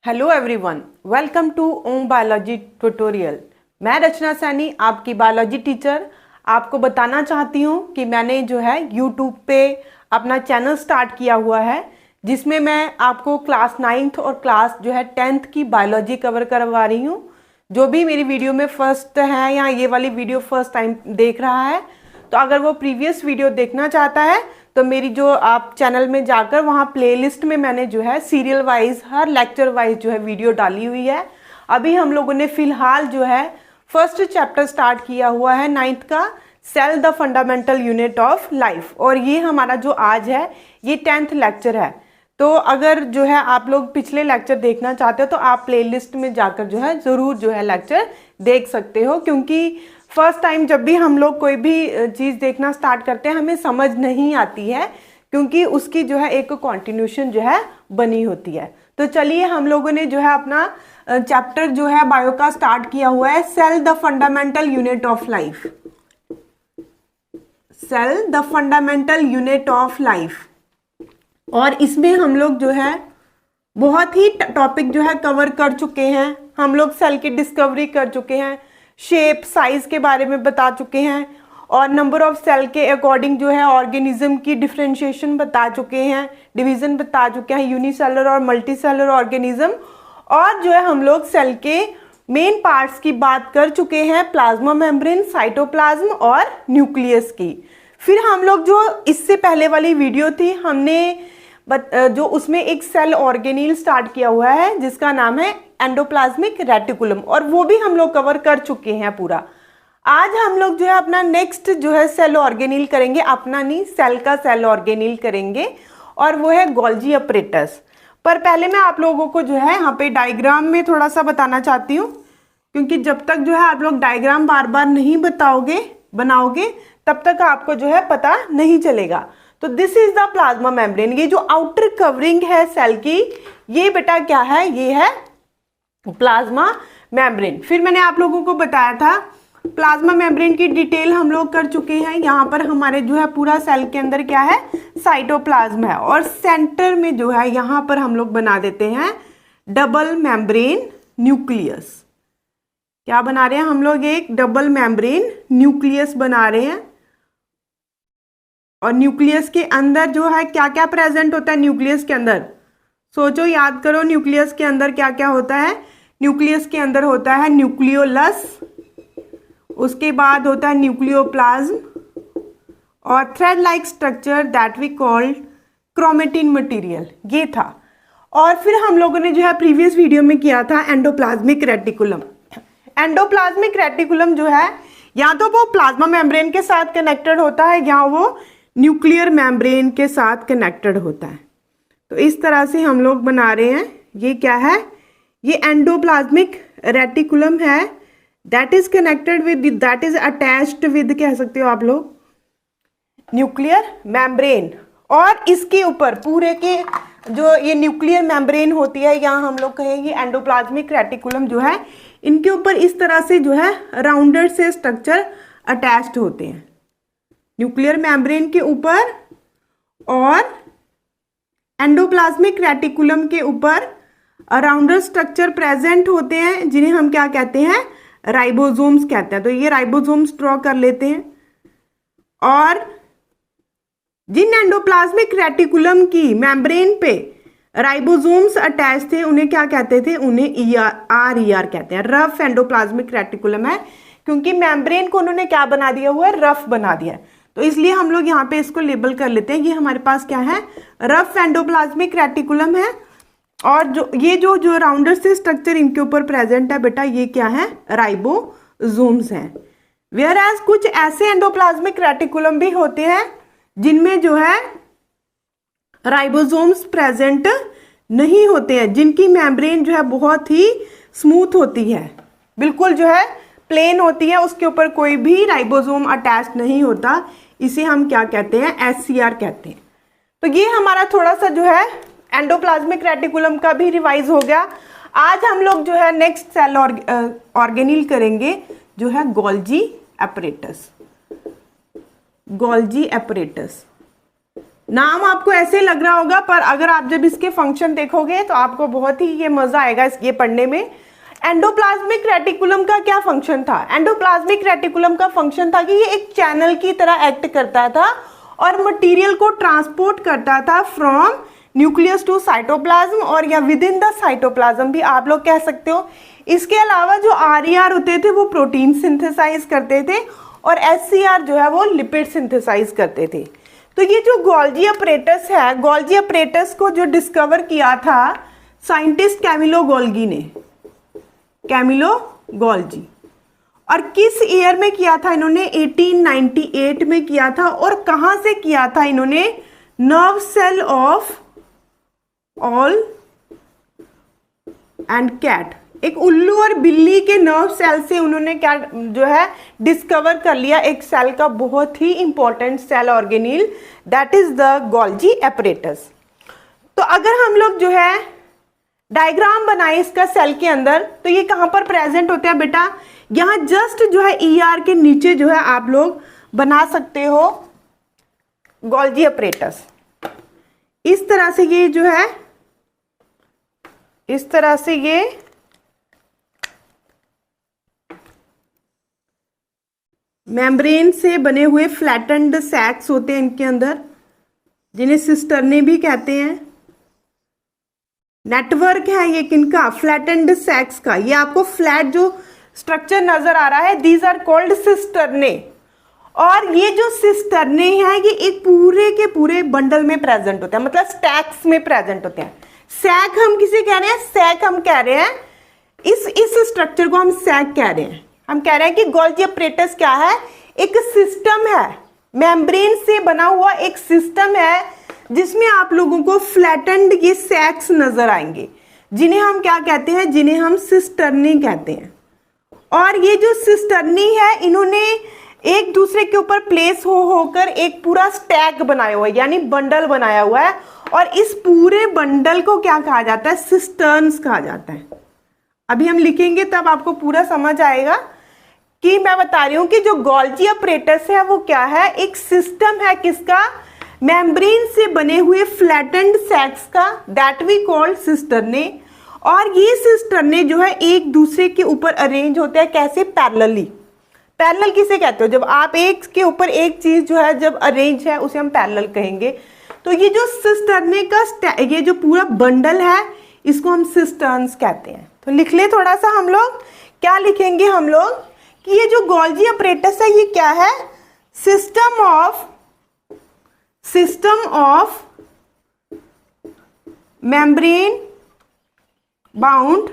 Hello everyone, welcome to Om biology tutorial. मैं रचना सैनी, आपकी biology teacher, आपको बताना चाहती हूँ कि मैंने जो है यूट्यूब पे अपना चैनल स्टार्ट किया हुआ है, जिसमें मैं आपको क्लास 9th और क्लास जो है 10th की बायोलॉजी कवर करवा रही हूँ। जो भी मेरी वीडियो में फर्स्ट है या ये वाली वीडियो फर्स्ट टाइम देख रहा है, तो अगर वो प्रीवियस वीडियो देखना चाहता है तो मेरी जो आप चैनल में जाकर वहाँ प्लेलिस्ट में मैंने जो है सीरियल वाइज हर लेक्चर वाइज जो है वीडियो डाली हुई है। अभी हम लोगों ने फिलहाल जो है फर्स्ट चैप्टर स्टार्ट किया हुआ है 9th का, cell the fundamental unit of life, और ये हमारा जो आज है ये 10th लेक्चर है। तो अगर जो है आप लोग पिछले लेक्चर देखना चाहते हो तो आप प्लेलिस्ट में जाकर जो है ज़रूर जो है लेक्चर देख सकते हो, क्योंकि फर्स्ट टाइम जब भी हम लोग कोई भी चीज़ देखना स्टार्ट करते हैं हमें समझ नहीं आती है, क्योंकि उसकी जो है एक कंटिन्यूशन जो है बनी होती है। तो चलिए हम लोगों ने जो है अपना चैप्टर जो है बायो का स्टार्ट किया हुआ है, cell the fundamental unit of life. Cell the fundamental unit of life, और इसमें हम लोग जो है बहुत ही टॉपिक जो है कवर कर चुके हैं। हम लोग सेल की डिस्कवरी कर चुके हैं, शेप साइज के बारे में बता चुके हैं, और नंबर ऑफ सेल के अकॉर्डिंग जो है ऑर्गेनिज्म की डिफरेंशिएशन बता चुके हैं, डिवीजन बता चुके हैं, यूनिसेलुलर और मल्टीसेलुलर ऑर्गेनिज्म, और जो है हम लोग सेल के मेन पार्ट्स की बात कर चुके हैं, प्लाज्मा मेम्ब्रेन, साइटोप्लाज्म और न्यूक्लियस की। फिर हम लोग जो इससे पहले वाली वीडियो थी हमने जो उसमें एक सेल ऑर्गेनील स्टार्ट किया हुआ है जिसका नाम है एंडोप्लाज्मिक रेटिकुलम, और वो भी हम लोग कवर कर चुके हैं पूरा। आज हम लोग जो है अपना नेक्स्ट जो है सेल ऑर्गेनील करेंगे, अपना नहीं सेल का सेल ऑर्गेनील करेंगे, और वो है गोल्जी अपरेटस। पर पहले मैं आप लोगों को जो है यहाँ पे डायग्राम में थोड़ा सा बताना चाहती हूँ, क्योंकि जब तक जो है आप लोग डायग्राम बार बार नहीं बनाओगे तब तक आपको जो है पता नहीं चलेगा। तो this is the plasma membrane, ये जो आउटर कवरिंग है सेल की, ये बेटा क्या है, ये है प्लाज्मा मेम्ब्रेन। फिर मैंने आप लोगों को बताया था प्लाज्मा मेम्ब्रेन की डिटेल हम लोग कर चुके हैं। यहाँ पर हमारे जो है पूरा सेल के अंदर क्या है, साइटोप्लाज्म है, और सेंटर में जो है यहाँ पर हम लोग बना देते हैं डबल मेम्ब्रेन न्यूक्लियस। क्या बना रहे हैं हम लोग, एक डबल मेम्ब्रेन न्यूक्लियस बना रहे हैं। और न्यूक्लियस के अंदर जो है क्या क्या प्रेजेंट होता है, न्यूक्लियस के अंदर सोचो, याद करो, न्यूक्लियस के अंदर क्या क्या होता है। न्यूक्लियस के अंदर होता है न्यूक्लियोलस, उसके बाद होता है न्यूक्लियोप्लाज्म, और thread like structure that we called chromatin material, ये था। और फिर हम लोगों ने जो है प्रीवियस वीडियो में किया था एंडोप्लाज्मिक रेटिकुलम। एंडोप्लाज्मिक रेटिकुलम जो है या तो वो प्लाज्मा मेम्ब्रेन के साथ कनेक्टेड होता है या वो न्यूक्लियर मेम्ब्रेन के साथ कनेक्टेड होता है। तो इस तरह से हम लोग बना रहे हैं। ये क्या है, ये एंडोप्लाज्मिक रेटिकुलम है, that is connected with, that is attached with, कह सकते हो आप लोग, न्यूक्लियर मेम्ब्रेन। और इसके ऊपर पूरे के जो ये न्यूक्लियर मेम्ब्रेन होती है, या हम लोग कहेंगे एंडोप्लाज्मिक रेटिकुलम जो है, इनके ऊपर इस तरह से जो है राउंडेड से स्ट्रक्चर अटैच्ड होते हैं न्यूक्लियर मेम्ब्रेन के ऊपर, और एंडोप्लाज्मिक रेटिकुलम के ऊपर राउंडेड स्ट्रक्चर प्रेजेंट होते हैं, जिन्हें हम क्या कहते हैं, राइबोसोम्स कहते हैं। तो ये राइबोसोम्स ड्रॉ कर लेते हैं। और जिन एंडोप्लाज्मिक रेटिकुलम की मेम्ब्रेन पे राइबोसोम्स अटैच थे उन्हें क्या कहते थे, उन्हें RER कहते हैं, रफ एंडोप्लाज्मिक रेटिकुलम है, क्योंकि मेम्ब्रेन को उन्होंने क्या बना दिया हुआ है, रफ बना दिया है। तो इसलिए हम लोग यहाँ पे इसको लेबल कर लेते हैं, ये हमारे पास क्या है, रफ एंडोप्लाज्मिक रेटिकुलम है। और जो ये जो राउंडर से स्ट्रक्चर इनके ऊपर प्रेजेंट है बेटा, ये क्या है, राइबोसोम्स हैं। वेयर एज कुछ ऐसे एंडोप्लाज्मिक रेटिकुलम भी होते हैं जिनमें जो है राइबोसोम्स प्रेजेंट नहीं होते हैं, जिनकी मेम्ब्रेन जो है बहुत ही स्मूथ होती है, बिल्कुल जो है प्लेन होती है, उसके ऊपर कोई भी राइबोसोम अटैच नहीं होता। इसे हम क्या कहते हैं, SCR कहते हैं। तो ये हमारा थोड़ा सा जो है एंडोप्लाज्मिक रेटिकुलम का भी रिवाइज हो गया। आज हम लोग जो है नेक्स्ट सेल ऑर्गेनील करेंगे जो है गोल्जी अपरेटस। गोल्जी अपरेटस नाम आपको ऐसे लग रहा होगा, पर अगर आप जब इसके फंक्शन देखोगे तो आपको बहुत ही ये मजा आएगा ये पढ़ने में। एंडोप्लाज्मिक रेटिकुलम का क्या फंक्शन था? एंडोप्लाज्मिक रेटिकुलम का फंक्शन था कि ये एक चैनल की तरह एक्ट करता था और मटेरियल को ट्रांसपोर्ट करता था फ्रॉम न्यूक्लियस टू साइटोप्लाज्म, और या विद इन द साइटोप्लाज्म भी आप लोग कह सकते हो। इसके अलावा जो RER होते थे वो प्रोटीन सिंथेसाइज करते थे, और SCR जो है वो लिपिड सिंथेसाइज करते थे। तो ये जो गोल्जी अपरेटस है, गोल्जी अपरेटस को जो डिस्कवर किया था साइंटिस्ट कैमिलो गोल्गी ने, कैमिलो गोल्जी। और किस ईयर में किया था इन्होंने? 1898 में किया था। और कहां से किया था इन्होंने? Nerve cell of owl and cat, एक उल्लू और बिल्ली के नर्व सेल से उन्होंने क्या जो है डिस्कवर कर लिया, एक सेल का बहुत ही important cell organelle, that is the Golgi apparatus. तो अगर हम लोग जो है डायग्राम बनाए इसका सेल के अंदर, तो ये कहां पर प्रेजेंट होते हैं बेटा? यहां जस्ट जो है ER के नीचे जो है आप लोग बना सकते हो गोल्जी अपरेटस। इस तरह से ये जो है, इस तरह से ये मेम्ब्रेन से बने हुए फ्लैटेंड सैक्स होते हैं इनके अंदर, जिन्हें सिस्टर्ने भी कहते हैं। नेटवर्क है ये किनका? फ्लैटेंड सैक्स का। ये आपको फ्लैट जो स्ट्रक्चर नजर आ रहा है, दीज आर कॉल्ड सिस्टर्ने। और ये जो सिस्टर्ने हैं ये एक पूरे के पूरे बंडल में प्रेजेंट होते हैं, मतलब स्टैक्स में प्रेजेंट होते हैं। सैक हम किसे कह रहे हैं? सैक हम कह रहे हैं इस स्ट्रक्चर को हम सैक कह रहे हैं। हम कह रहे हैं कि गोल्जी अपरेटस क्या है? एक सिस्टम है, मेम्ब्रेन से बना हुआ एक सिस्टम है, जिसमें आप लोगों को फ्लैटेंड ये सैक्स नजर आएंगे, जिन्हें हम क्या कहते हैं? जिन्हें हम सिस्टर्नी कहते हैं। और ये जो सिस्टर्नी है, इन्होंने एक दूसरे के ऊपर प्लेस होकर एक पूरा स्टैक बनाया हुआ है, यानी बंडल बनाया हुआ है। और इस पूरे बंडल को क्या कहा जाता है? सिस्टर्न्स कहा जाता है। अभी हम लिखेंगे तब आपको पूरा समझ आएगा कि मैं बता रही हूं कि जो गोल्जी अपरेटस है वो क्या है? एक सिस्टम है, किसका? मेम्ब्रेन से बने हुए फ्लैटेंड सैक्स का, दैट वी कॉल्ड सिस्टर्ने। और ये सिस्टर्ने जो है एक दूसरे के ऊपर अरेंज होते हैं, कैसे? पैरेलली। पैरेलल किसे कहते हो? जब आप एक के ऊपर एक चीज जो है जब अरेंज है, उसे हम पैरेलल कहेंगे। तो ये जो सिस्टर्ने का ये जो पूरा बंडल है, इसको हम सिस्टर्न्स कहते हैं। तो लिख ले थोड़ा सा हम लोग, क्या लिखेंगे हम लोग कि ये जो गोल्जी अपरेटस है ये क्या है? System of membrane bound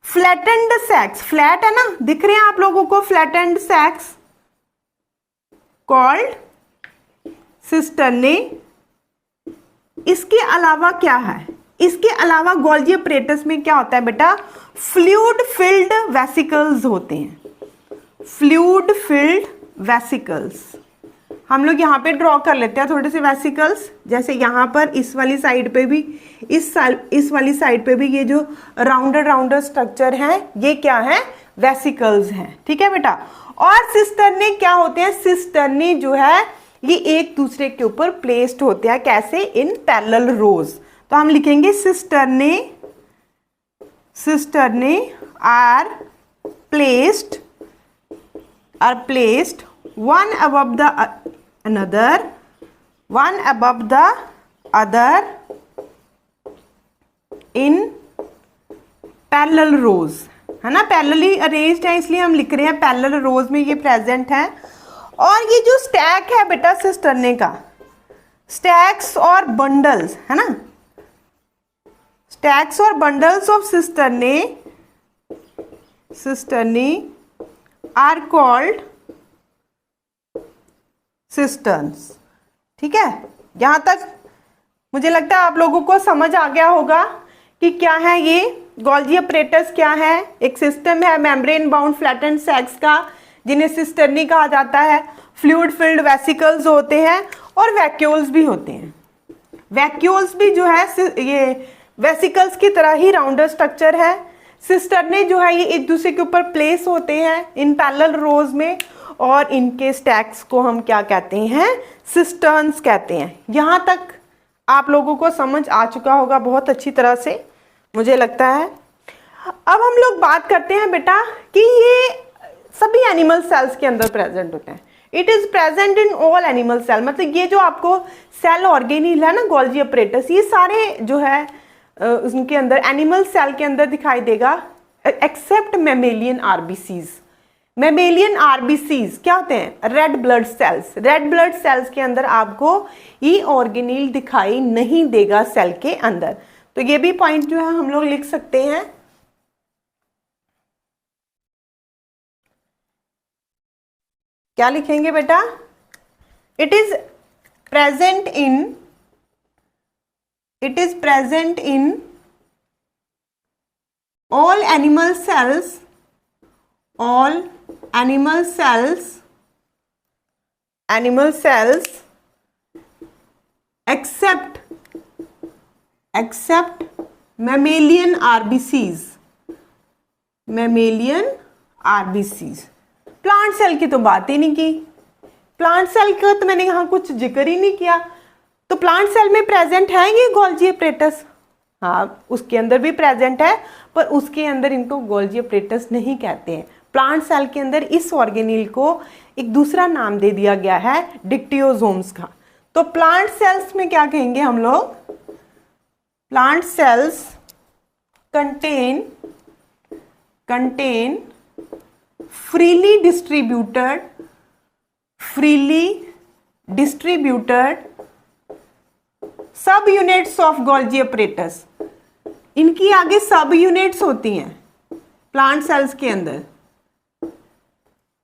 flattened sacs. Flat है ना, दिख रहे हैं आप लोगों को फ्लैटेंड सैक्स, कॉल्ड सिस्टर्ने। इसके अलावा क्या है? इसके अलावा गोल्जी अपरेटस में क्या होता है बेटा? फ्लूइड फिल्ड वेसिकल्स होते हैं। फ्लूइड फिल्ड वेसिकल्स हम लोग यहाँ पे ड्रॉ कर लेते हैं थोड़े से वेसिकल्स, जैसे यहाँ पर इस वाली साइड पे भी, इस वाली साइड पे भी ये जो राउंडर स्ट्रक्चर है ये क्या है? वेसिकल्स हैं। ठीक है बेटा। और सिस्टर्ने क्या होते हैं? सिस्टर्ने जो है ये एक दूसरे के ऊपर प्लेस्ड होते हैं, कैसे? In parallel rows. तो हम लिखेंगे cisternae are placed one above the other in parallel rows, है ना? पैरेलली अरेंज्ड है, इसलिए हम लिख रहे हैं पैरेलल रोज में ये प्रेजेंट है। और ये जो स्टैक है बेटा सिस्टर्ने का, स्टैक्स और बंडल्स, है ना? स्टैक्स और bundles of cisternae are called cisterns. ठीक है, यहां तक मुझे लगता है आप लोगों को समझ आ गया होगा कि क्या है ये गोल्जी अपरेटस क्या है। एक सिस्टम है मेम्ब्रेन बाउंड फ्लैटेंड सैक्स का, जिन्हें सिस्टर्नी कहा जाता है। फ्लूइड फिल्ड वेसिकल्स होते हैं और वैक्यूल्स भी होते हैं। वैक्यूल्स भी जो है ये वेसिकल्स की तरह ही राउंडर स्ट्रक्चर है। सिस्टर्ने जो है ये एक दूसरे के ऊपर प्लेस होते हैं इन पैरेलल रोज में। और इनके स्टैक्स को हम क्या कहते हैं, सिस्टर्न्स कहते हैं। यहाँ तक आप लोगों को समझ आ चुका होगा बहुत अच्छी तरह से, मुझे लगता है। अब हम लोग बात करते हैं बेटा कि ये सभी एनिमल सेल्स के अंदर प्रेजेंट होते हैं। It is present in all animal cell, मतलब ये जो आपको सेल ऑर्गेनील है ना, गोल्जी अपरेटस, ये सारे जो है उनके अंदर एनिमल सेल के अंदर दिखाई देगा, except mammalian RBCs. Mammalian RBCs क्या होते हैं, red blood cells. Red blood cells के अंदर आपको ये ऑर्गेनील दिखाई नहीं देगा सेल के अंदर। तो ये भी पॉइंट जो है हम लोग लिख सकते हैं। क्या लिखेंगे बेटा, it is present in all animal cells except mammalian RBCs। Plant cell की तो बात ही नहीं की, प्लांट सेल का तो मैंने यहाँ कुछ जिक्र ही नहीं किया। तो प्लांट सेल में प्रेजेंट है ये गोल्जी अपरेटस, हाँ उसके अंदर भी प्रेजेंट है, पर उसके अंदर इनको गोल्जी अपरेटस नहीं कहते हैं। प्लांट सेल के अंदर इस ऑर्गेनील को एक दूसरा नाम दे दिया गया है, डिक्टियोसोम्स का। तो प्लांट सेल्स में क्या कहेंगे हम लोग, plant cells contain freely distributed सब यूनिट्स ऑफ गोल्जी अपरेटस। इनकी आगे सब यूनिट्स होती हैं प्लांट सेल्स के अंदर,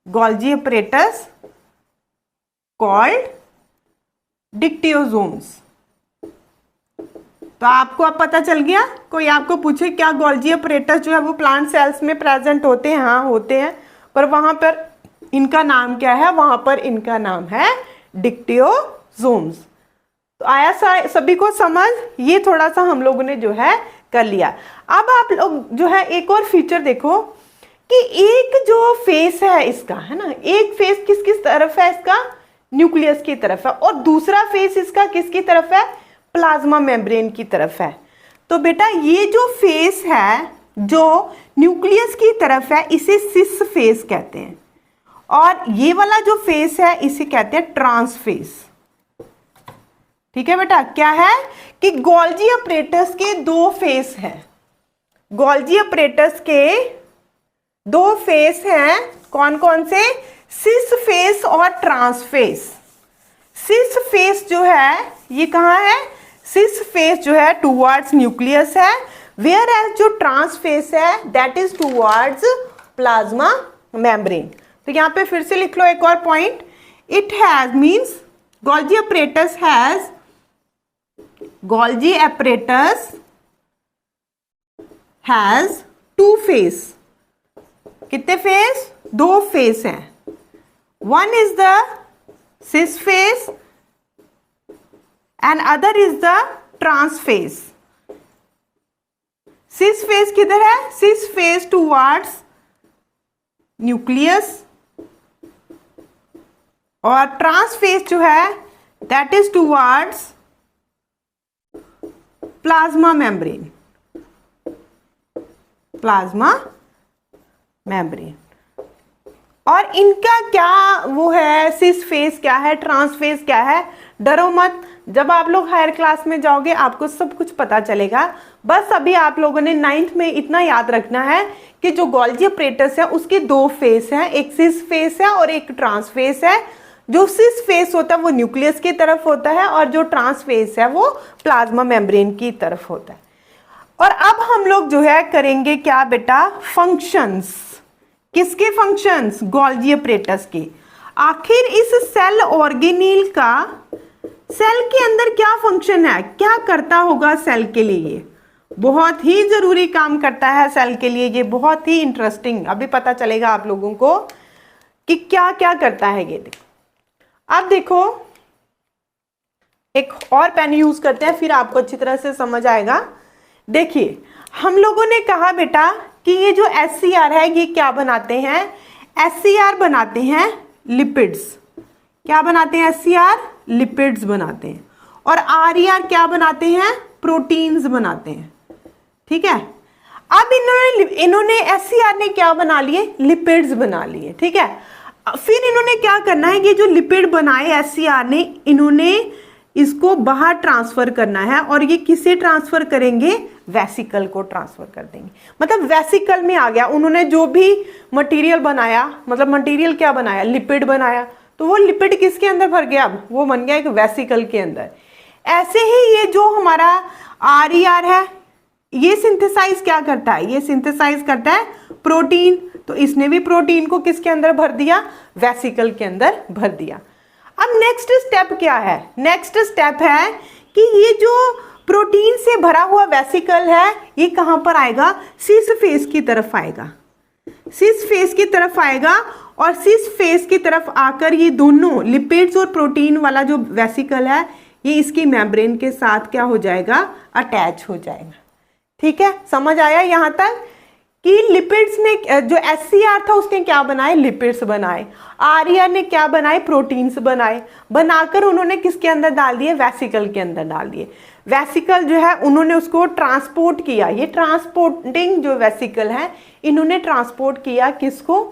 गोल्जी अपरेटस कॉल्ड डिक्टियोसोम्स। तो आपको अब पता चल गया, कोई आपको पूछे क्या गोल्जी अपरेटस जो है वो प्लांट सेल्स में प्रेजेंट होते हैं, हाँ होते हैं, पर वहां पर इनका नाम क्या है, वहां पर इनका नाम है डिक्टियोसोम्स। तो आया सभी को समझ, ये थोड़ा सा हम लोगों ने जो है कर लिया। अब आप लोग जो है एक और फीचर देखो कि एक जो फेस है इसका, है ना, एक फेस किस तरफ है, इसका न्यूक्लियस की तरफ है, और दूसरा फेस इसका किसकी तरफ है, प्लाज्मा मेम्ब्रेन की तरफ है। तो बेटा ये जो फेस है जो न्यूक्लियस की तरफ है इसे सिस फेस कहते हैं, और ये वाला जो फेस है इसे कहते हैं ट्रांस फेस। ठीक है बेटा, क्या है कि गोल्जी अपरेटस के दो फेस हैं, गोल्जी अपरेटस के दो फेस हैं, कौन कौन से, सिस फेस और ट्रांस फेस। सिस फेस जो है ये कहाँ है, सिस फेस जो है टूवर्ड्स न्यूक्लियस है, वेयर एज जो ट्रांस फेस है that is towards plasma membrane. तो यहां पे फिर से लिख लो एक और point, it has means Golgi apparatus has, Golgi apparatus has two face। कितने फेस, दो फेस हैं, one is the cis face and other is the trans face. Cis face किधर है, सिस फेस टूवर्ड्स न्यूक्लियस, और trans face जो है that is towards plasma membrane, plasma membrane. और इनका क्या वो है, सिस फेस क्या है, ट्रांस फेस क्या है, डरो मत, जब आप लोग हायर क्लास में जाओगे आपको सब कुछ पता चलेगा। बस अभी आप लोगों ने 9th में इतना याद रखना है कि जो गोल्जी अपरेटस है उसके दो फेस हैं, एक सिस फेस है और एक ट्रांस फेस है। जो सिस फेस होता है वो न्यूक्लियस की तरफ होता है और जो ट्रांस फेस है वो प्लाज्मा मेम्ब्रेन की तरफ होता है। और अब हम लोग जो है करेंगे क्या बेटा, फंक्शंस। किसके फंक्शंस, गोल्जी अपरेटस के। आखिर इस सेल ऑर्गेनील का सेल के अंदर क्या फंक्शन है, क्या करता होगा सेल के लिए, बहुत ही जरूरी काम करता है सेल के लिए, ये बहुत ही इंटरेस्टिंग, अभी पता चलेगा आप लोगों को कि क्या क्या करता है ये। देखो अब देखो एक और पेन यूज करते हैं फिर आपको अच्छी तरह से समझ आएगा। देखिए हम लोगों ने कहा बेटा कि ये जो SCR है ये क्या बनाते हैं, SCR बनाते हैं लिपिड्स। क्या बनाते हैं SCR? लिपिड्स बनाते हैं। और RER क्या बनाते हैं? प्रोटीन्स बनाते हैं। ठीक है, अब इन्होंने SCR ने क्या बना लिए? लिपिड्स बना लिए। ठीक है, फिर इन्होंने क्या करना है, ये जो लिपिड बनाए SCR ने, इन्होंने इसको बाहर ट्रांसफर करना है। और ये किसे ट्रांसफर करेंगे? वेसिकल को ट्रांसफर कर देंगे। मतलब वेसिकल में आ गया, उन्होंने जो भी मटेरियल बनाया, मतलब मटेरियल क्या बनाया? लिपिड बनाया, तो वो लिपिड किसके अंदर भर गया? अब वो बन गया एक वेसिकल के अंदर। ऐसे ही ये जो हमारा RER है, ये सिंथेसाइज क्या करता है? ये सिंथेसाइज करता है प्रोटीन। तो इसने भी प्रोटीन को किसके अंदर भर दिया? वेसिकल के अंदर भर दिया। अब नेक्स्ट स्टेप क्या है? नेक्स्ट स्टेप है कि ये जो प्रोटीन से भरा हुआ वेसिकल है, ये कहां पर आएगा? सिस फेस की तरफ आएगा। सिस फेस की तरफ आएगा, और सिस फेस की तरफ आकर ये दोनों लिपिड्स और प्रोटीन वाला जो वेसिकल है, ये इसकी मेम्ब्रेन के साथ क्या हो जाएगा? अटैच हो जाएगा। ठीक है, समझ आया यहां तक कि लिपिड्स ने, जो SCR था उसने क्या बनाए? लिपिड्स बनाए। RER ने क्या बनाए? प्रोटीन्स बनाए। बनाकर उन्होंने किसके अंदर डाल दिए? वेसिकल के अंदर डाल दिए। वेसिकल जो है उन्होंने उसको ट्रांसपोर्ट किया। ये ट्रांसपोर्टिंग जो वेसिकल है, इन्होंने ट्रांसपोर्ट किया किसको?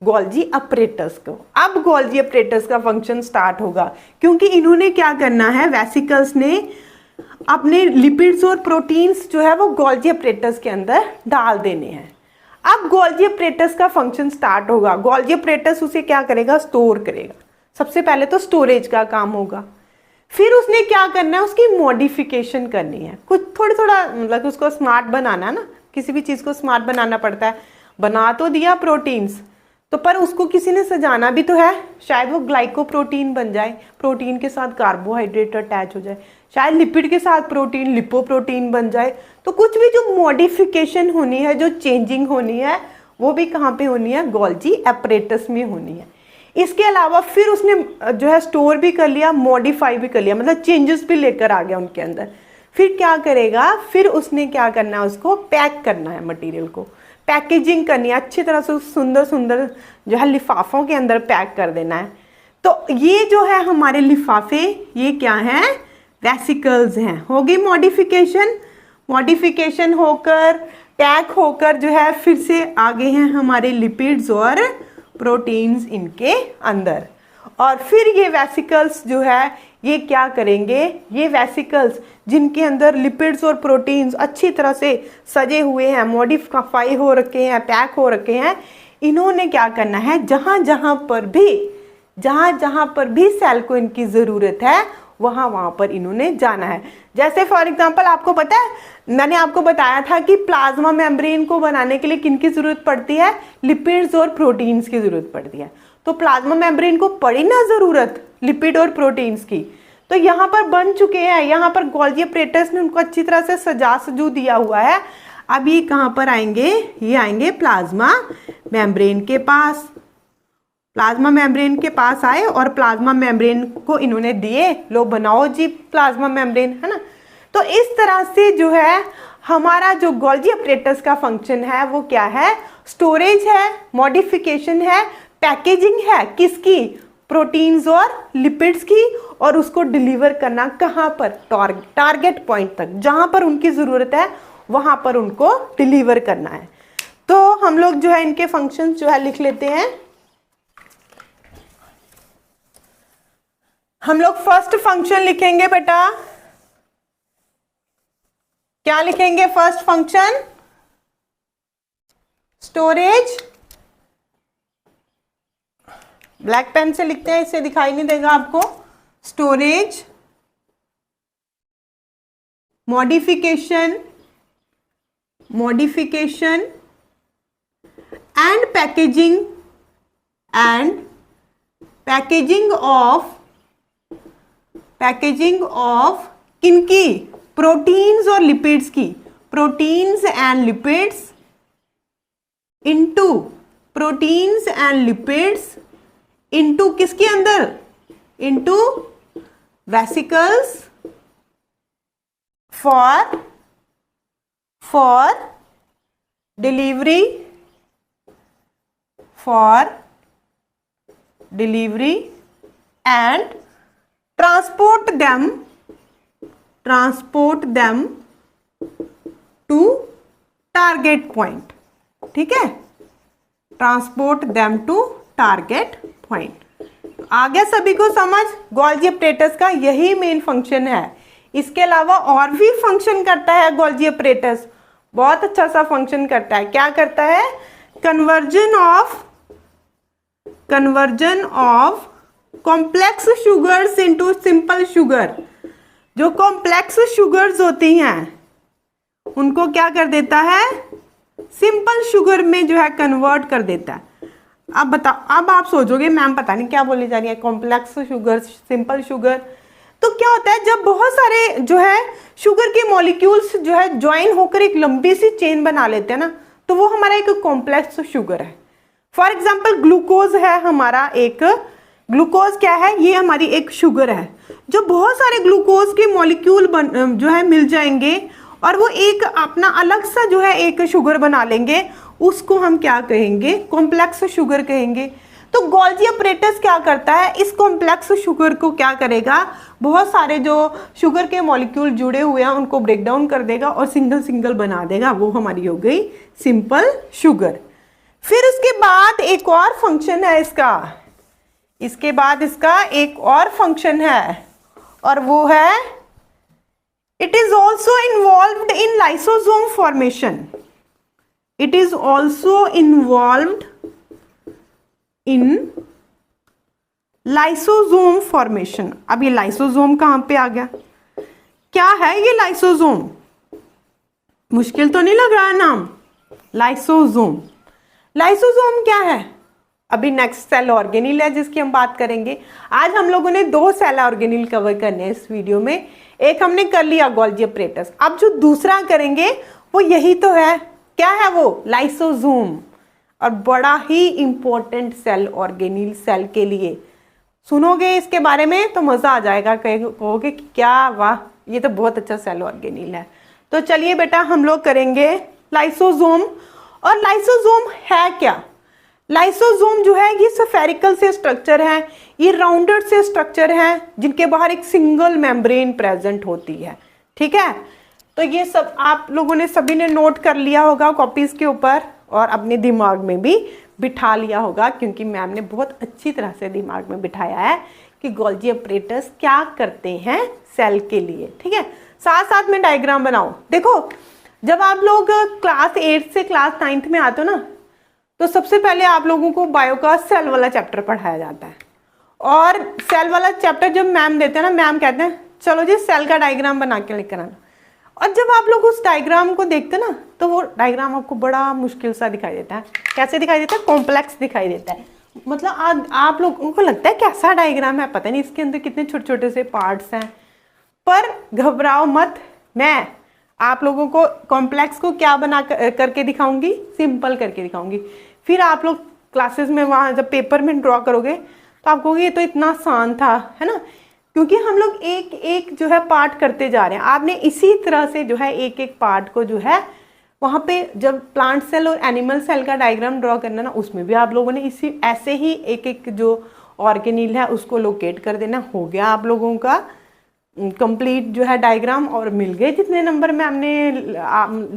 गोल्जी अपरेटस को। अब गोल्जी अपरेटस का फंक्शन स्टार्ट होगा, क्योंकि इन्होंने क्या करना है? वेसिकल्स ने अपने लिपिड्स और प्रोटीन्स जो है वो गोल्जी अपरेटस के अंदर डाल देने हैं। अब गोल्जी अपरेटस का फंक्शन स्टार्ट होगा। गोल्जी अपरेटस उसे क्या करेगा? स्टोर करेगा। सबसे पहले तो स्टोरेज का काम होगा, फिर उसने क्या करना है? उसकी मॉडिफिकेशन करनी है। कुछ थोड़ा मतलब उसको स्मार्ट बनाना है ना, किसी भी चीज को स्मार्ट बनाना पड़ता है। बना तो दिया प्रोटीन्स, तो पर उसको किसी ने सजाना भी तो है। शायद वो ग्लाइकोप्रोटीन बन जाए, प्रोटीन के साथ कार्बोहाइड्रेट अटैच हो जाए, शायद लिपिड के साथ प्रोटीन लिपोप्रोटीन बन जाए। तो कुछ भी जो मॉडिफिकेशन होनी है, जो चेंजिंग होनी है, वो भी कहाँ पे होनी है? गोल्जी अपरेटस में होनी है। इसके अलावा फिर उसने जो है स्टोर भी कर लिया, मॉडिफाई भी कर लिया, मतलब चेंजेस भी लेकर आ गया उनके अंदर। फिर क्या करेगा? फिर उसने क्या करना है? उसको पैक करना है, मटेरियल को पैकेजिंग करनी है, अच्छी तरह से सुंदर सुंदर जो है लिफाफों के अंदर पैक कर देना है। तो ये जो है हमारे लिफाफे, ये क्या है? वेसिकल्स हैं। होगी मॉडिफिकेशन, मॉडिफिकेशन होकर पैक होकर जो है फिर से आगे हैं हमारे लिपिड्स और प्रोटीन्स इनके अंदर। और फिर ये वेसिकल्स जो है ये क्या करेंगे? ये वेसिकल्स जिनके अंदर लिपिड्स और प्रोटीन्स अच्छी तरह से सजे हुए हैं, मॉडिफाई हो रखे हैं, पैक हो रखे हैं, इन्होंने क्या करना है? जहां जहां पर भी सेल को इनकी जरूरत है, वहां पर इन्होंने जाना है। जैसे फॉर एग्जांपल आपको पता है, मैंने आपको बताया था कि प्लाज्मा मेम्ब्रेन को बनाने के लिए किनकी जरूरत पड़ती है? लिपिड्स और प्रोटीन्स की जरूरत पड़ती है। तो प्लाज्मा मेम्ब्रेन को पड़ी ना जरूरत लिपिड और प्रोटीन्स की, तो यहाँ पर बन चुके हैं। यहाँ पर गोल्जी अपरेटस ने उनको अच्छी तरह से सजू दिया हुआ है। अब ये कहाँ पर आएंगे? ये आएंगे प्लाज्मा मेम्ब्रेन के पास। प्लाज्मा मेम्ब्रेन के पास आए और प्लाज्मा मेम्ब्रेन को इन्होंने दिए, लो बनाओ जी प्लाज्मा मेम्ब्रेन, है ना। तो इस तरह से जो है हमारा जो गोल्जी अपरेटस का फंक्शन है वो क्या है? स्टोरेज है, मॉडिफिकेशन है, पैकेजिंग है, किसकी? प्रोटीन्स और लिपिड्स की, और उसको डिलीवर करना कहाँ पर? टारगेट पॉइंट तक, जहां पर उनकी जरूरत है वहां पर उनको डिलीवर करना है। तो हम लोग जो है इनके फंक्शंस जो है लिख लेते हैं। हम लोग फर्स्ट फंक्शन लिखेंगे बेटा, क्या लिखेंगे? First function storage. Black pen से लिखते हैं, इससे दिखाई नहीं देगा आपको। Storage, modification and packaging of किनकी? प्रोटीन्स और लिपिड्स की। प्रोटीन्स एंड लिपिड्स इनटू किसके अंदर? Into vesicles for delivery and transport them to target point. ठीक है, transport them to target point. आ गया सभी को समझ? गोल्जी अपरेटस का यही मेन फंक्शन है। इसके अलावा और भी फंक्शन करता है गोल्जी अपरेटस, बहुत अच्छा सा फंक्शन करता है। क्या करता है? Conversion of complex sugars into simple sugar. जो कॉम्प्लेक्स शुगर्स होती हैं उनको क्या कर देता है? सिंपल शुगर में जो है कन्वर्ट कर देता है। अब बताओ, अब आप सोचोगे मैम पता नहीं क्या बोली जा रही है, कॉम्प्लेक्स शुगर, सिंपल शुगर। तो क्या होता है, जब बहुत सारे जो है शुगर के मॉलिक्यूल्स जो है ज्वाइन होकर एक लंबी सी चेन बना लेते हैं ना, तो वो हमारा एक कॉम्प्लेक्स शुगर है। फॉर एग्जाम्पल ग्लूकोज है हमारा एक, ग्लूकोज क्या है? ये हमारी एक शुगर है। जो बहुत सारे ग्लूकोज के मॉलिक्यूल जो है मिल जाएंगे और वो एक अपना अलग सा जो है एक शुगर बना लेंगे, उसको हम क्या कहेंगे? कॉम्प्लेक्स शुगर कहेंगे। तो गोल्जी अपरेटस क्या करता है? इस कॉम्प्लेक्स शुगर को क्या करेगा? बहुत सारे जो शुगर के मॉलिक्यूल जुड़े हुए हैं उनको ब्रेक डाउन कर देगा और सिंगल सिंगल बना देगा। वो हमारी हो गई सिंपल शुगर। फिर उसके बाद एक और फंक्शन है इसका, इसके बाद इसका एक और फंक्शन है और वो है it is also involved in lysosome formation. It is also involved in lysosome formation. अब ये लाइसोसोम कहां पे आ गया? क्या है ये लाइसोसोम? मुश्किल तो नहीं लग रहा है नाम? लाइसोसोम, लाइसोसोम क्या है? अभी नेक्स्ट सेल ऑर्गेनिल है जिसकी हम बात करेंगे। आज हम लोगों ने 2 सेल ऑर्गेनिल कवर करने हैं इस वीडियो में। एक हमने कर लिया गोल्जी अपरेटस, अब जो दूसरा करेंगे वो यही तो है। क्या है वो? लाइसोसोम। और बड़ा ही इंपॉर्टेंट सेल ऑर्गेनिल सेल के लिए। सुनोगे इसके बारे में तो मजा आ जाएगा, कहोगे कि क्या वाह, ये तो बहुत अच्छा सेल ऑर्गेनिल है। तो चलिए बेटा हम लोग करेंगे लाइसोसोम। और लाइसोसोम है क्या? लाइसोसोम जो है ये स्फेरिकल से स्ट्रक्चर है, ये राउंडेड से स्ट्रक्चर है जिनके बाहर एक सिंगल मेम्ब्रेन प्रेजेंट होती है। ठीक है, तो ये सब आप लोगों ने सभी ने नोट कर लिया होगा कॉपीज के ऊपर और अपने दिमाग में भी बिठा लिया होगा, क्योंकि मैम ने बहुत अच्छी तरह से दिमाग में बिठाया है कि गोल्जी अपरेटस क्या करते हैं सेल के लिए। ठीक है, साथ साथ में डायग्राम बनाओ। देखो जब आप लोग क्लास 8 से क्लास 9 में आते हो ना, तो सबसे पहले आप लोगों को बायो का सेल वाला चैप्टर पढ़ाया जाता है। और सेल वाला चैप्टर जब मैम देते हैं ना, मैम कहते हैं चलो जी सेल का डायग्राम बना के लेकर आना। और जब आप लोग उस डायग्राम को देखते हैं ना, तो वो डायग्राम आपको बड़ा मुश्किल सा दिखाई देता है। कैसे दिखाई देता है? कॉम्प्लेक्स दिखाई देता है। मतलब आप लोगों को लगता है कैसा डायग्राम है, पता नहीं इसके अंदर कितने छोटे छोटे से पार्ट्स हैं। पर घबराओ मत, मैं आप लोगों को कॉम्प्लेक्स को क्या बना करके दिखाऊंगी? सिंपल करके दिखाऊंगी। फिर आप लोग क्लासेस में वहाँ जब पेपर में ड्रॉ करोगे तो आप कहोगे ये तो इतना आसान था, है ना? क्योंकि हम लोग एक एक जो है पार्ट करते जा रहे हैं। आपने इसी तरह से जो है एक एक पार्ट को जो है वहाँ पे जब प्लांट सेल और एनिमल सेल का डायग्राम ड्रॉ करना ना, उसमें भी आप लोगों ने इसी ऐसे ही एक एक जो ऑर्गेनिल है उसको लोकेट कर देना। हो गया आप लोगों का कंप्लीट जो है डायग्राम। और मिल गए जितने नंबर में हमने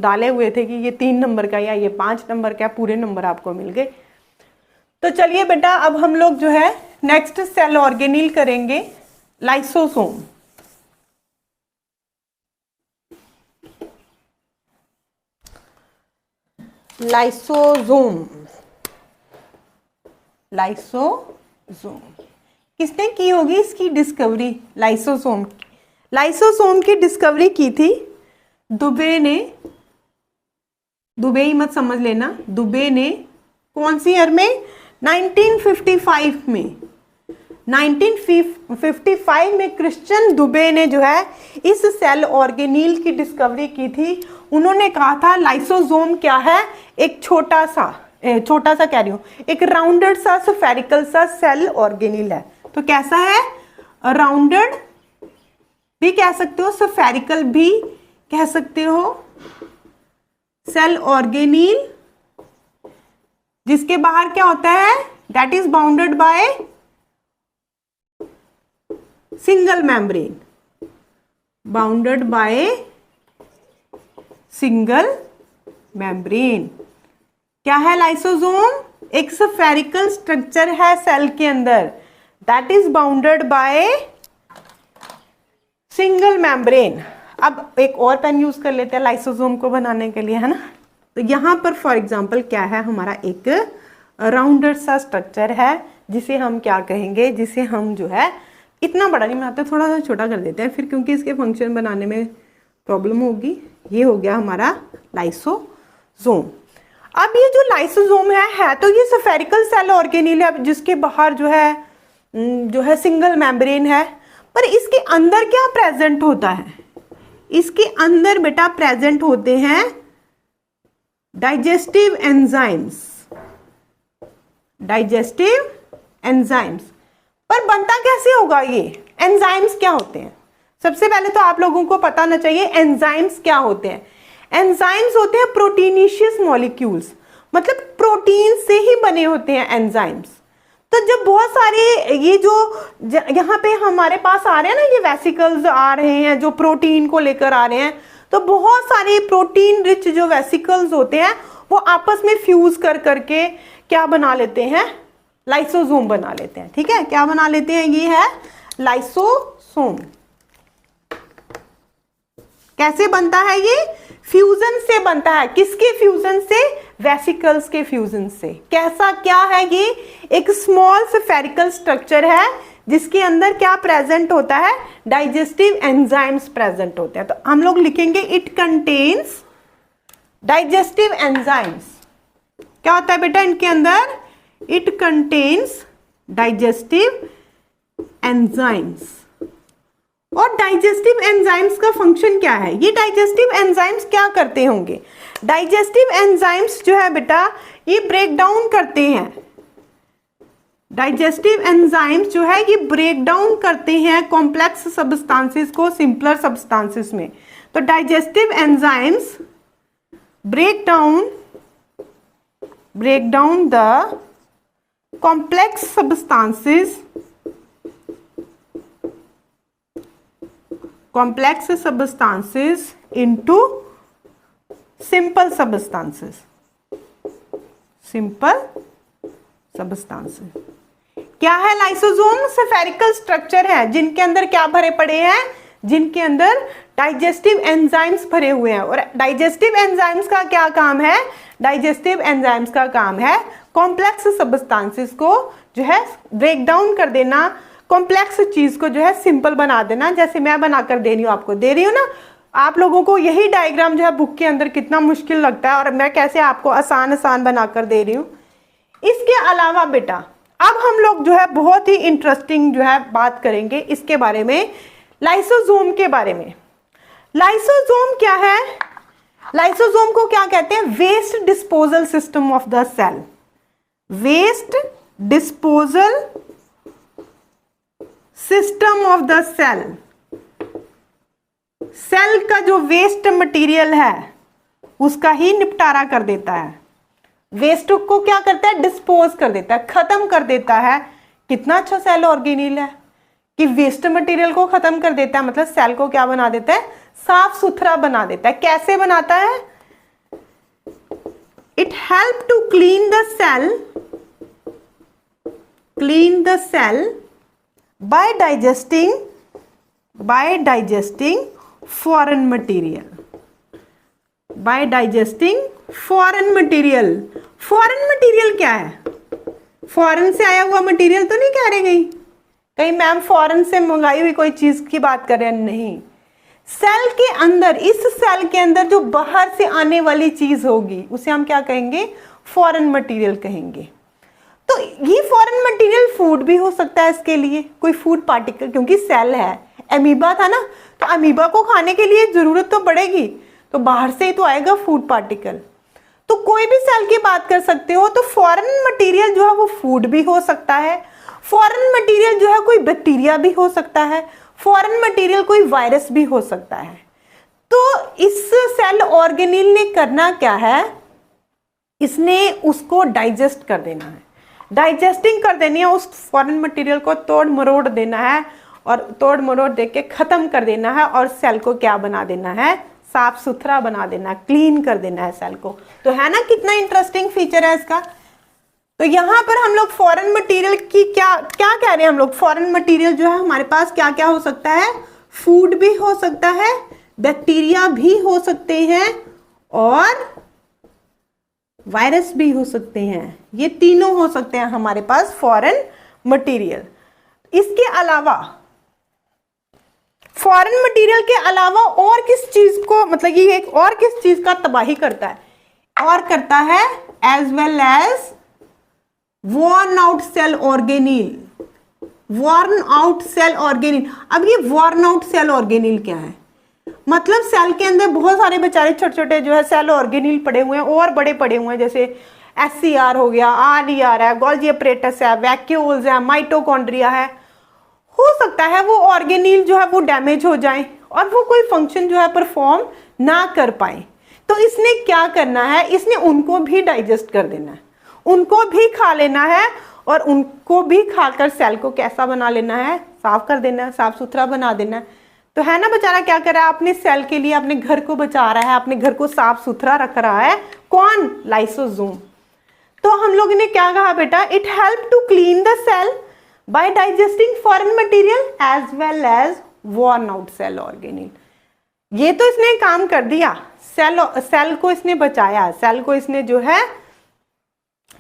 डाले हुए थे कि ये 3 नंबर का या ये 5 नंबर का, पूरे नंबर आपको मिल गए। तो चलिए बेटा अब हम लोग जो है नेक्स्ट सेल ऑर्गेनिल करेंगे लाइसोसोम। लाइसोसोम, लाइसोसोम किसने की होगी इसकी डिस्कवरी? लाइसोसोम, लाइसोसोम की डिस्कवरी की थी दुबे ने। दुबे ही मत समझ लेना, दुबे ने कौन सी ईयर में? 1955 में। 1955 में क्रिश्चियन दुबे ने जो है इस सेल ऑर्गेनिल की डिस्कवरी की थी। उन्होंने कहा था लाइसोसोम क्या है? एक छोटा सा कह रही हूँ, एक राउंडेड सा स्फेरिकल सा सेल ऑर्गेनिल है। तो कैसा है? राउंडेड भी कह सकते हो, स्फेरिकल भी कह सकते हो, सेल ऑर्गेनिल जिसके बाहर क्या होता है? That is bounded by single membrane, bounded by single membrane. क्या है लाइसोसोम? एक स्फेरिकल स्ट्रक्चर है सेल के अंदर, that is bounded by single membrane. अब एक और पेन यूज कर लेते हैं लाइसोसोम को बनाने के लिए, है ना। तो यहाँ पर फॉर एग्जांपल क्या है, हमारा एक राउंडेड सा स्ट्रक्चर है जिसे हम क्या कहेंगे, जिसे हम जो है इतना बड़ा नहीं बनाते, थोड़ा सा छोटा कर देते हैं फिर, क्योंकि इसके फंक्शन बनाने में प्रॉब्लम होगी। ये हो गया हमारा लाइसोसोम। अब ये जो लाइसोसोम है तो ये स्फेरिकल सेल ऑर्गेनेल है, जिसके बाहर जो है सिंगल मेम्ब्रेन है। पर इसके अंदर क्या प्रेजेंट होता है? इसके अंदर बेटा प्रेजेंट होते हैं डाइजेस्टिव एंजाइम्स, डाइजेस्टिव एंजाइम्स। पर बनता कैसे होगा ये? एंजाइम्स क्या होते हैं? सबसे पहले तो आप लोगों को पता ना चाहिए एंजाइम्स क्या होते हैं। एंजाइम्स होते हैं प्रोटीनिशियस मॉलिक्यूल्स, मतलब प्रोटीन से ही बने होते हैं एंजाइम्स। तो जब बहुत सारे ये जो यहाँ पे हमारे पास आ रहे हैं ना, ये वेसिकल्स आ रहे हैं जो प्रोटीन को लेकर आ रहे हैं, तो बहुत सारे प्रोटीन रिच जो वेसिकल्स होते हैं वो आपस में फ्यूज कर करके क्या बना लेते हैं? लाइसोसोम बना लेते हैं। ठीक है, क्या बना लेते हैं? ये है लाइसोसोम। कैसे बनता है ये? फ्यूजन से बनता है। किसके फ्यूजन से? वेसिकल्स के फ्यूजन से। कैसा क्या है ये? एक स्मॉल स्फेरिकल स्ट्रक्चर है जिसके अंदर क्या प्रेजेंट होता है? डाइजेस्टिव एंजाइम्स प्रेजेंट होते हैं। तो हम लोग लिखेंगे इट कंटेन्स डाइजेस्टिव एंजाइम्स। क्या होता है बेटा इनके अंदर? It contains digestive enzymes. और डाइजेस्टिव एंजाइम्स का फंक्शन क्या है? ये डाइजेस्टिव एंजाइम्स क्या करते होंगे? डाइजेस्टिव एंजाइम्स जो है बेटा ये ब्रेक डाउन करते हैं। डाइजेस्टिव एंजाइम्स जो है ये ब्रेक डाउन करते हैं कॉम्प्लेक्स सब्सटेंसेस को सिंपलर सब्सटेंसेस में। तो digestive enzymes break down the complex substances into simple substances। क्या है लाइसोसोम? स्फेरिकल स्ट्रक्चर है जिनके अंदर क्या भरे पड़े हैं? जिनके अंदर डाइजेस्टिव एंजाइम्स भरे हुए हैं। और डाइजेस्टिव एंजाइम्स का क्या काम है? डाइजेस्टिव एंजाइम्स का काम है कॉम्प्लेक्स सब्सटेंसेस को जो है ब्रेक डाउन कर देना, कॉम्प्लेक्स चीज को जो है सिंपल बना देना। जैसे मैं बनाकर दे रही हूँ, आपको दे रही हूँ ना, आप लोगों को यही डायग्राम जो है बुक के अंदर कितना मुश्किल लगता है और मैं कैसे आपको आसान बनाकर दे रही हूँ। इसके अलावा बेटा अब हम लोग जो है बहुत ही इंटरेस्टिंग जो है बात करेंगे इसके बारे में, लाइसोसोम के बारे में। लाइसोसोम क्या है? लाइसोसोम को क्या कहते हैं? Waste disposal system of the cell. Waste disposal system of the cell. Cell का जो वेस्ट मटेरियल है उसका ही निपटारा कर देता है। वेस्ट को क्या करता है? डिस्पोज कर देता है, खत्म कर देता है। कितना अच्छा सेल ऑर्गेनेल है कि वेस्ट मटेरियल को खत्म कर देता है, मतलब सेल को क्या बना देता है? साफ सुथरा बना देता है। कैसे बनाता है? It help to clean the cell by digesting foreign material। Foreign material क्या है? फॉरेन से आया हुआ मटेरियल तो नहीं कह रहे कहीं मैम फॉरेन से मंगाई हुई कोई चीज की बात कर रहे हैं? नहीं, सेल के अंदर, इस सेल के अंदर जो बाहर से आने वाली चीज होगी उसे हम क्या कहेंगे? फॉरेन मटेरियल कहेंगे। तो ये फॉरेन मटेरियल फूड भी हो सकता है, इसके लिए कोई फूड पार्टिकल, क्योंकि सेल है, अमीबा था ना, तो अमीबा को खाने के लिए जरूरत तो पड़ेगी, तो बाहर से ही तो आएगा फूड पार्टिकल। तो कोई भी सेल की बात कर सकते हो। तो फॉरेन मटेरियल जो है वो फूड भी हो सकता है, फॉरेन मटेरियल जो है कोई बैक्टीरिया भी हो सकता है, फॉरेन मटेरियल कोई वायरस भी हो सकता है। तो इस सेल ऑर्गेनेल ने करना क्या है? इसने उसको डाइजेस्ट कर देना है, डाइजेस्टिंग कर देनी है, उस फॉरेन मटेरियल को तोड़ मरोड़ देना है और तोड़ मरोड़ देख के खत्म कर देना है और सेल को क्या बना देना है, साफ सुथरा बना देना, क्लीन कर देना है सेल को। तो है ना कितना इंटरेस्टिंग फीचर है इसका। तो यहाँ पर हम लोग फॉरेन मटेरियल की क्या क्या कह रहे हैं, हम लोग फॉरेन मटेरियल जो है हमारे पास क्या क्या हो सकता है, फूड भी हो सकता है, बैक्टीरिया भी हो सकते हैं और वायरस भी हो सकते हैं। ये तीनों हो सकते हैं हमारे पास फॉरेन मटेरियल। इसके अलावा फॉरेन मटेरियल के अलावा और किस चीज को, मतलब ये एक और किस चीज का तबाही करता है, और करता है as well as worn out cell organelle. Worn out cell organelle, अब ये वॉर्न आउट सेल ऑर्गेनील क्या है, मतलब सेल के अंदर बहुत सारे बेचारे छोटे छोटे जो है सेल ऑर्गेनील पड़े हुए हैं और बड़े पड़े हुए हैं, जैसे SCR हो गया, RER है, गोल्जी अपरेटस है, वैक्यूल्स है, माइटोकॉन्ड्रिया है। हो सकता है वो ऑर्गेनील जो है वो डैमेज हो जाए और वो कोई फंक्शन जो है परफॉर्म ना कर पाए। तो इसने क्या करना है, इसने उनको भी डाइजेस्ट कर देना है, उनको भी खा लेना है और उनको भी खाकर सेल को कैसा बना लेना है, साफ कर देना है, साफ सुथरा बना देना है। तो है ना बेचारा क्या कर रहा है, अपने सेल के लिए अपने घर को बचा रहा है, अपने घर को साफ सुथरा रख रहा है। कौन, लाइसोसोम। तो हम लोग ने क्या कहा बेटा, it help to clean the cell by digesting foreign material as well as worn out cell organelle. ये तो इसने काम कर दिया, सेल को इसने बचाया, सेल को इसने जो है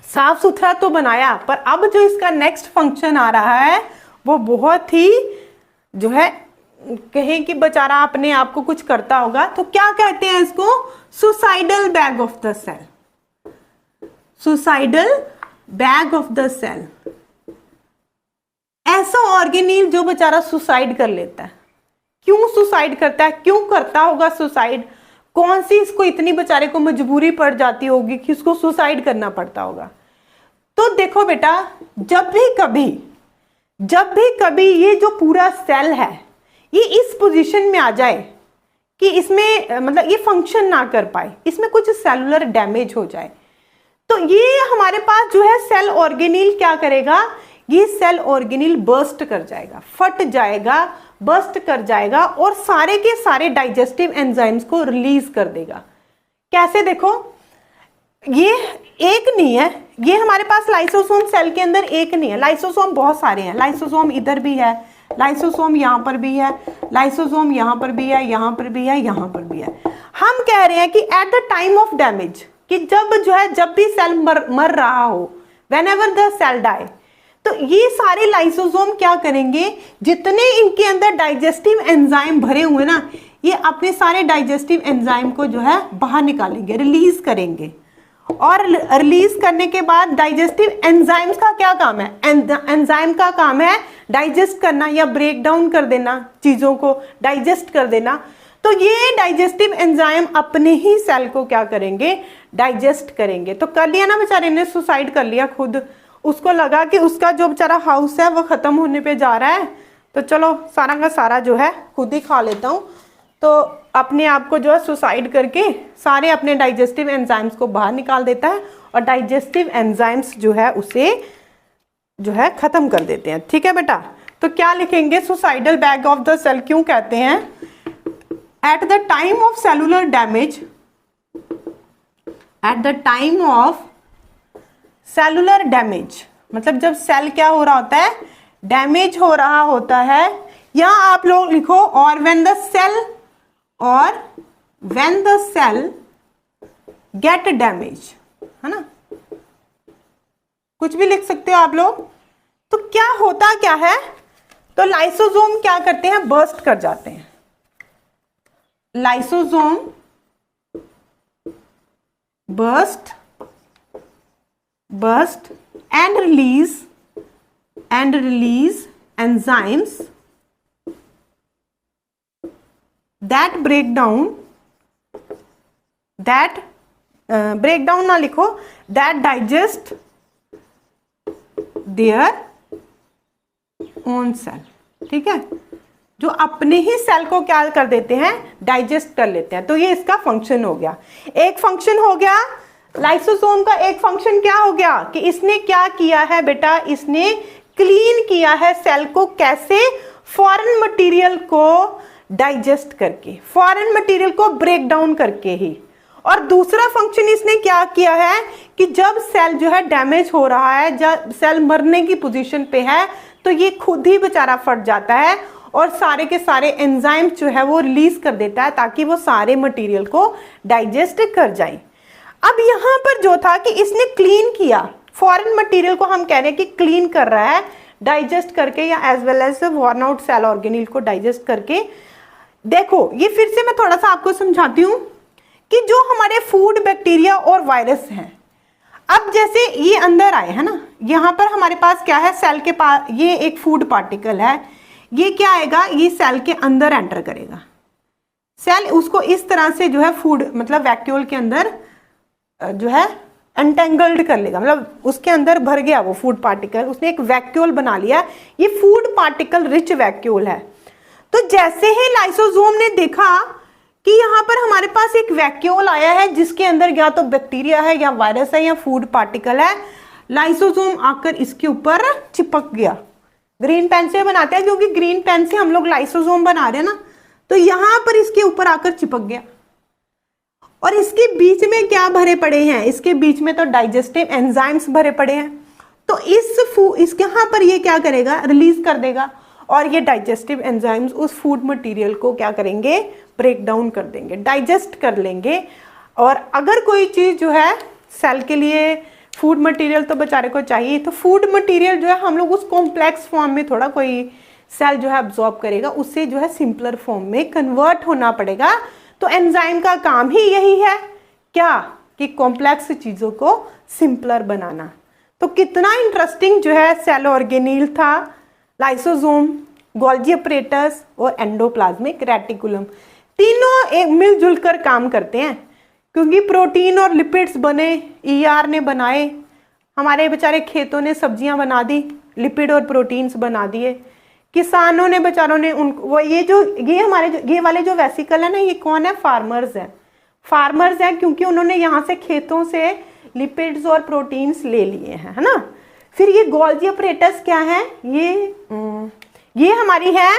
साफ सुथरा तो बनाया, पर अब जो इसका नेक्स्ट फंक्शन आ रहा है वो बहुत ही जो है कहें कि बेचारा अपने आप को कुछ करता होगा। तो क्या कहते हैं इसको, suicidal bag of the cell. Suicidal bag of the cell, ऐसा ऑर्गेनील जो बेचारा सुसाइड कर लेता है। क्यों सुसाइड करता है, क्यों करता होगा सुसाइड, कौन सी इसको इतनी बेचारे को मजबूरी पड़ जाती होगी कि उसको सुसाइड करना पड़ता होगा। तो देखो बेटा, जब भी कभी ये जो पूरा सेल है ये इस पोजीशन में आ जाए कि इसमें मतलब ये फंक्शन ना कर पाए, इसमें कुछ सेलुलर डैमेज हो जाए, तो ये हमारे पास जो है सेल ऑर्गेनील क्या करेगा, ये सेल ऑर्गेनील बर्स्ट कर जाएगा, फट जाएगा, बर्स्ट कर जाएगा और सारे के सारे डाइजेस्टिव एंजाइम्स को रिलीज कर देगा। कैसे, देखो ये एक नहीं है, ये हमारे पास लाइसोसोम सेल के अंदर एक नहीं है, लाइसोसोम बहुत सारे हैं। लाइसोसोम इधर भी है, लाइसोसोम यहाँ पर भी है, लाइसोसोम यहाँ पर भी है, यहाँ पर भी है, यहाँ पर भी है। हम कह रहे हैं कि at the time of damage, कि जब भी सेल मर रहा हो, whenever the cell die, तो ये सारे लाइसोसोम क्या करेंगे, जितने इनके अंदर डाइजेस्टिव एंजाइम भरे हुए ना, ये अपने सारे डाइजेस्टिव एंजाइम को जो है बाहर निकालेंगे, रिलीज करेंगे। और रिलीज करने के बाद डाइजेस्टिव एंजाइम्स का क्या काम है, एंजाइम का काम है डाइजेस्ट करना या ब्रेक डाउन कर देना, चीजों को डाइजेस्ट कर देना। तो ये डाइजेस्टिव एंजाइम अपने ही सेल को क्या करेंगे, डाइजेस्ट करेंगे। तो कर लिया ना बेचारे ने, सुसाइड कर लिया खुद, उसको लगा कि उसका जो बेचारा हाउस है वो खत्म होने पे जा रहा है, तो चलो सारा का सारा जो है खुद ही खा लेता हूँ। तो अपने आप को जो है सुसाइड करके सारे अपने डाइजेस्टिव एंजाइम्स को बाहर निकाल देता है और डाइजेस्टिव एंजाइम्स जो है उसे जो है खत्म कर देते हैं। ठीक है बेटा, तो क्या लिखेंगे, suicidal bag of the cell क्यों कहते हैं, at the time of cellular damage, at the time of cellular damage, मतलब जब सेल क्या हो रहा होता है, डैमेज हो रहा होता है। यहां आप लोग लिखो और व्हेन द सेल, और when the cell get damage, है ना, कुछ भी लिख सकते हो आप लोग। तो क्या होता क्या है, तो लाइसोसोम क्या करते हैं, बर्स्ट कर जाते हैं। Lysosome burst and release enzymes that break down ना लिखो, that digest their own cell। ठीक है, जो अपने ही सेल को क्या कर देते हैं, डाइजेस्ट कर लेते हैं। तो ये इसका फंक्शन हो गया, एक फंक्शन हो गया लाइसोसोम का। एक फंक्शन क्या हो गया कि इसने क्या किया है बेटा, इसने क्लीन किया है सेल को। कैसे, फॉरेन मटेरियल को डाइजेस्ट करके, फॉरेन मटेरियल को ब्रेक डाउन करके ही। और दूसरा फंक्शन इसने क्या किया है कि जब सेल जो है डैमेज हो रहा है, जब सेल मरने की पोजीशन पे है, तो ये खुद ही बेचारा फट जाता है और सारे के सारे एंजाइम जो है वो रिलीज कर देता है ताकि वो सारे मटेरियल को डाइजेस्ट कर जाए। अब यहाँ पर जो था कि इसने क्लीन किया, फॉरेन मटेरियल को हम कह रहे हैं कि क्लीन कर रहा है डाइजेस्ट करके, या as well as worn out cell organelle को डाइजेस्ट करके। देखो ये फिर से मैं थोड़ा सा आपको समझाती हूँ कि जो हमारे फूड बैक्टीरिया और वायरस हैं, अब जैसे ये अंदर आए है ना, यहाँ पर हमारे पास क्या है, सेल के पास ये एक फूड पार्टिकल है, ये क्या आएगा, ये सेल के अंदर एंटर करेगा, सेल उसको इस तरह से जो है फूड मतलब वैक्यूल के अंदर जो है एंटेंगल्ड कर लेगा, मतलब उसके अंदर भर गया वो फूड पार्टिकल, उसने एक वैक्यूल बना लिया, ये फूड पार्टिकल रिच वैक्यूल है। तो जैसे ही लाइसोसोम ने देखा कि यहाँ पर हमारे पास एक वैक्यूल आया है जिसके अंदर या तो बैक्टीरिया है या वायरस है या फूड पार्टिकल है, लाइसोसोम आकर इसके ऊपर चिपक गया। ग्रीन पेन से बनाते हैं क्योंकि ग्रीन पेन से हम लोग लाइसोसोम बना रहे हैं ना, तो यहाँ पर इसके ऊपर आकर चिपक गया। और इसके बीच में क्या भरे पड़े हैं, इसके बीच में तो डाइजेस्टिव एंजाइम्स भरे पड़े हैं, तो इसके यहाँ पर ये क्या करेगा, रिलीज कर देगा, और ये डाइजेस्टिव एंजाइम्स उस फूड मटेरियल को क्या करेंगे, ब्रेक डाउन कर देंगे, डाइजेस्ट कर लेंगे। और अगर कोई चीज़ जो है सेल के लिए फूड मटेरियल तो बेचारे को चाहिए, तो फूड मटेरियल जो है हम लोग उस कॉम्प्लेक्स फॉर्म में थोड़ा कोई सेल जो है अब्जॉर्ब करेगा, उससे जो है सिंपलर फॉर्म में कन्वर्ट होना पड़ेगा। तो एंजाइम का काम ही यही है क्या, कि कॉम्प्लेक्स चीज़ों को सिंपलर बनाना। तो कितना इंटरेस्टिंग जो है सेल ऑर्गेनील था, लाइसोसोम, गोल्गी अपरेटस और एंडोप्लाज्मिक रेटिकुलम, तीनों एक मिलजुल कर काम करते हैं, क्योंकि प्रोटीन और लिपिड्स बने, ईआर ने बनाए, हमारे बेचारे खेतों ने सब्जियां बना दी, लिपिड और प्रोटीन्स बना दिए, किसानों ने बेचारों ने वो ये हमारे ये वाले जो वेसिकल है ना, ये कौन है, फार्मर्स हैं, फार्मर्स हैं क्योंकि उन्होंने यहाँ से खेतों से लिपिड्स और प्रोटीन्स ले लिए हैं, है ना। फिर ये गोल्गी अपरेटस क्या है, ये हमारी है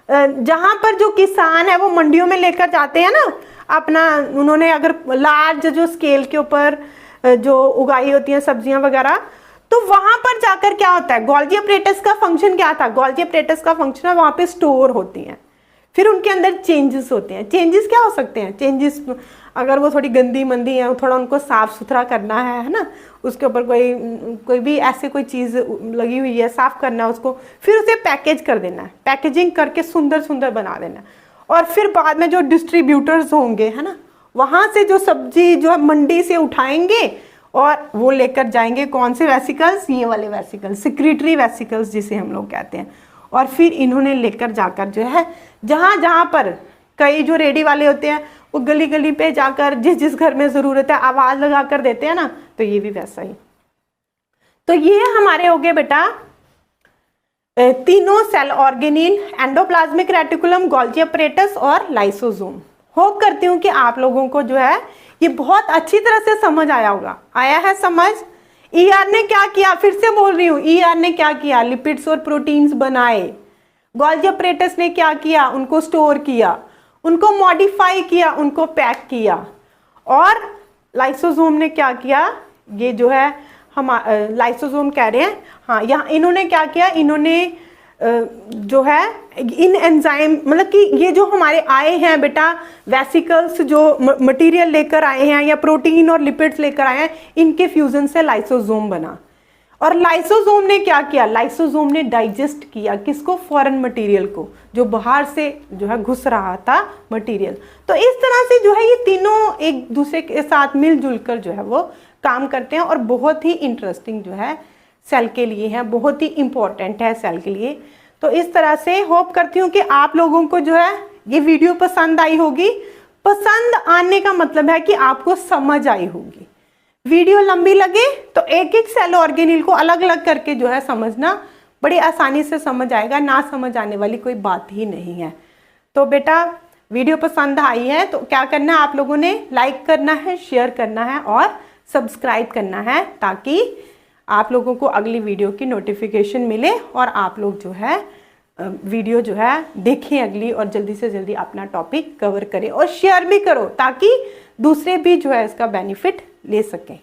जहाँ पर जो किसान है वो मंडियों में लेकर जाते हैं ना अपना, उन्होंने अगर लार्ज जो स्केल के ऊपर जो उगाई होती हैं सब्जियां वगैरह, तो वहां पर जाकर क्या होता है, गोल्गी अपरेटस का फंक्शन क्या था, गोल्गी अपरेटस का फंक्शन है वहां पे स्टोर होती हैं, फिर उनके अंदर चेंजेस होते हैं। चेंजेस क्या हो सकते हैं, चेंजेस अगर वो थोड़ी गंदी मंदी है, थोड़ा उनको साफ सुथरा करना है ना, उसके ऊपर कोई भी ऐसे कोई चीज़ लगी हुई है, साफ करना है उसको, फिर उसे पैकेज कर देना है, पैकेजिंग करके सुंदर सुंदर बना देना, और फिर बाद में जो डिस्ट्रीब्यूटर्स होंगे है ना, वहाँ से जो सब्जी जो है मंडी से उठाएंगे और वो लेकर जाएंगे कौन से वेसिकल्स, ये वाले वेसिकल्स, सिक्रीटरी वेसिकल्स जिसे हम लोग कहते हैं, और फिर इन्होंने लेकर जाकर जो है जहाँ जहाँ पर कई जो रेडी वाले होते हैं वो गली गली पे जाकर जिस जिस घर में ज़रूरत है आवाज़ लगा कर देते हैं ना, तो ये भी वैसा ही। तो ये हमारे हो गए बेटा तीनों cell organelle, endoplasmic reticulum, Golgi apparatus और लाइसोसोम। होप करती हूँ कि आप लोगों को जो है ये बहुत अच्छी तरह से समझ आया होगा। आया है समझ? ईआर ने क्या किया, फिर से बोल रही हूँ, ईआर ने क्या किया, लिपिड्स और प्रोटीन्स बनाए। गोल्गी अपरेटस ने क्या किया, उनको स्टोर किया, उनको मॉडिफाई किया, उनको पैक किया। और लाइसोसोम ने क्या किया, ये जो है हम लाइसोसोम कह रहे हैं, हाँ, यहाँ इन्होंने क्या किया, इन्होंने जो है इन एंजाइम मतलब कि ये जो हमारे आए हैं बेटा वेसिकल्स जो मटेरियल लेकर आए हैं या प्रोटीन और लिपिड्स लेकर आए हैं, इनके फ्यूजन से लाइसोसोम बना। और लाइसोसोम ने क्या किया, लाइसोसोम ने डाइजेस्ट किया किसको, फॉरेन मटेरियल को, जो बाहर से जो है घुस रहा था मटेरियल। तो इस तरह से जो है ये तीनों एक दूसरे के साथ मिलजुल कर जो है वो काम करते हैं और बहुत ही इंटरेस्टिंग जो है सेल के लिए है, बहुत ही इंपॉर्टेंट है सेल के लिए। तो इस तरह से होप करती हूँ कि आप लोगों को जो है ये वीडियो पसंद आई होगी। पसंद आने का मतलब है कि आपको समझ आई होगी। वीडियो लंबी लगे तो एक एक सेल ऑर्गेनील को अलग अलग करके जो है समझना बड़ी आसानी से समझ आएगा, ना समझ आने वाली कोई बात ही नहीं है। तो बेटा वीडियो पसंद आई है तो क्या करना है, आप लोगों ने लाइक करना है, शेयर करना है और सब्सक्राइब करना है, ताकि आप लोगों को अगली वीडियो की नोटिफिकेशन मिले और आप लोग जो है वीडियो जो है देखें अगली, और जल्दी से जल्दी अपना टॉपिक कवर करें और शेयर भी करो ताकि दूसरे भी जो है इसका बेनिफिट ले सकें।